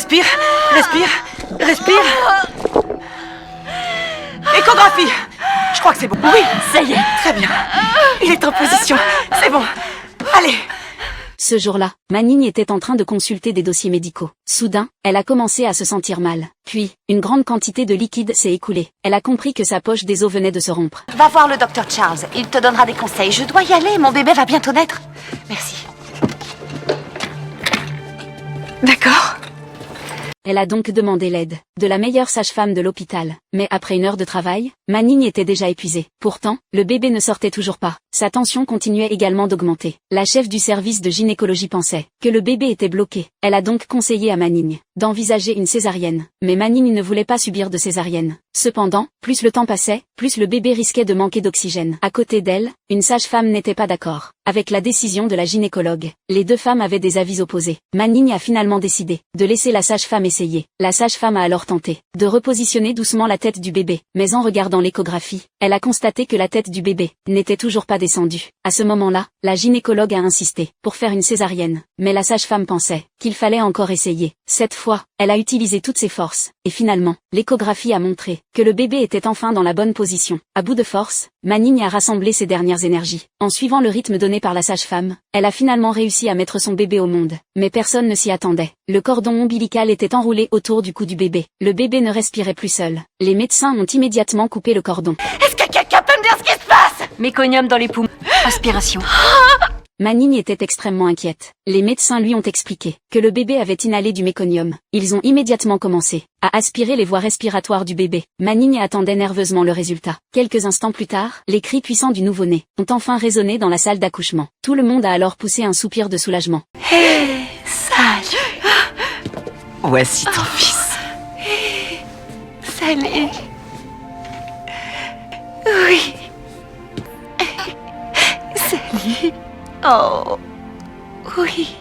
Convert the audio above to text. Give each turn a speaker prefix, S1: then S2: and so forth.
S1: Respire, respire, respire. Échographie. Je crois que c'est bon. Oui,
S2: Ça y est.
S1: très bien. Il est en position. C'est bon. Allez.
S2: Ce jour-là, Manning était en train de consulter des dossiers médicaux. Soudain, elle a commencé à se sentir mal. Puis, une grande quantité de liquide s'est écoulée. Elle a compris que sa poche des os venait de se rompre.
S3: Va voir le docteur Charles, il te donnera des conseils. Je dois y aller, mon bébé va bientôt naître. Merci.
S1: D'accord.
S2: Elle a donc demandé l'aide de la meilleure sage-femme de l'hôpital. Mais après 1 heure de travail, Manning était déjà épuisée. Pourtant, le bébé ne sortait toujours pas. Sa tension continuait également d'augmenter. La chef du service de gynécologie pensait que le bébé était bloqué. Elle a donc conseillé à Manning d'envisager une césarienne. Mais Manning ne voulait pas subir de césarienne. Cependant, plus le temps passait, plus le bébé risquait de manquer d'oxygène. À côté d'elle, une sage-femme n'était pas d'accord avec la décision de la gynécologue. Les 2 femmes avaient des avis opposés. Manning a finalement décidé de laisser la sage-femme essayer. La sage-femme a alors tenté de repositionner doucement la tête du bébé. Mais en regardant l'échographie, elle a constaté que la tête du bébé n'était toujours pas descendue. À ce moment-là, la gynécologue a insisté pour faire une césarienne. Mais la sage-femme pensait qu'il fallait encore essayer. Cette fois, elle a utilisé toutes ses forces. Et finalement, l'échographie a montré que le bébé était enfin dans la bonne position. À bout de force, Manning a rassemblé ses dernières énergies. En suivant le rythme donné par la sage-femme, elle a finalement réussi à mettre son bébé au monde. Mais personne ne s'y attendait. Le cordon ombilical était enroulé autour du cou du bébé. Le bébé ne respirait plus seul. Les médecins ont immédiatement coupé le cordon.
S3: Est-ce que quelqu'un peut me dire ce qui se passe?
S1: Méconium dans les poumons. Aspiration.
S2: Manning était extrêmement inquiète. Les médecins lui ont expliqué que le bébé avait inhalé du méconium. Ils ont immédiatement commencé à aspirer les voies respiratoires du bébé. Manning attendait nerveusement le résultat. Quelques instants plus tard, les cris puissants du nouveau-né ont enfin résonné dans la salle d'accouchement. Tout le monde a alors poussé un soupir de soulagement.
S3: Hé, sage.
S1: Voici ton fils.
S3: Salut. Oui. Salut. Oh. Oui.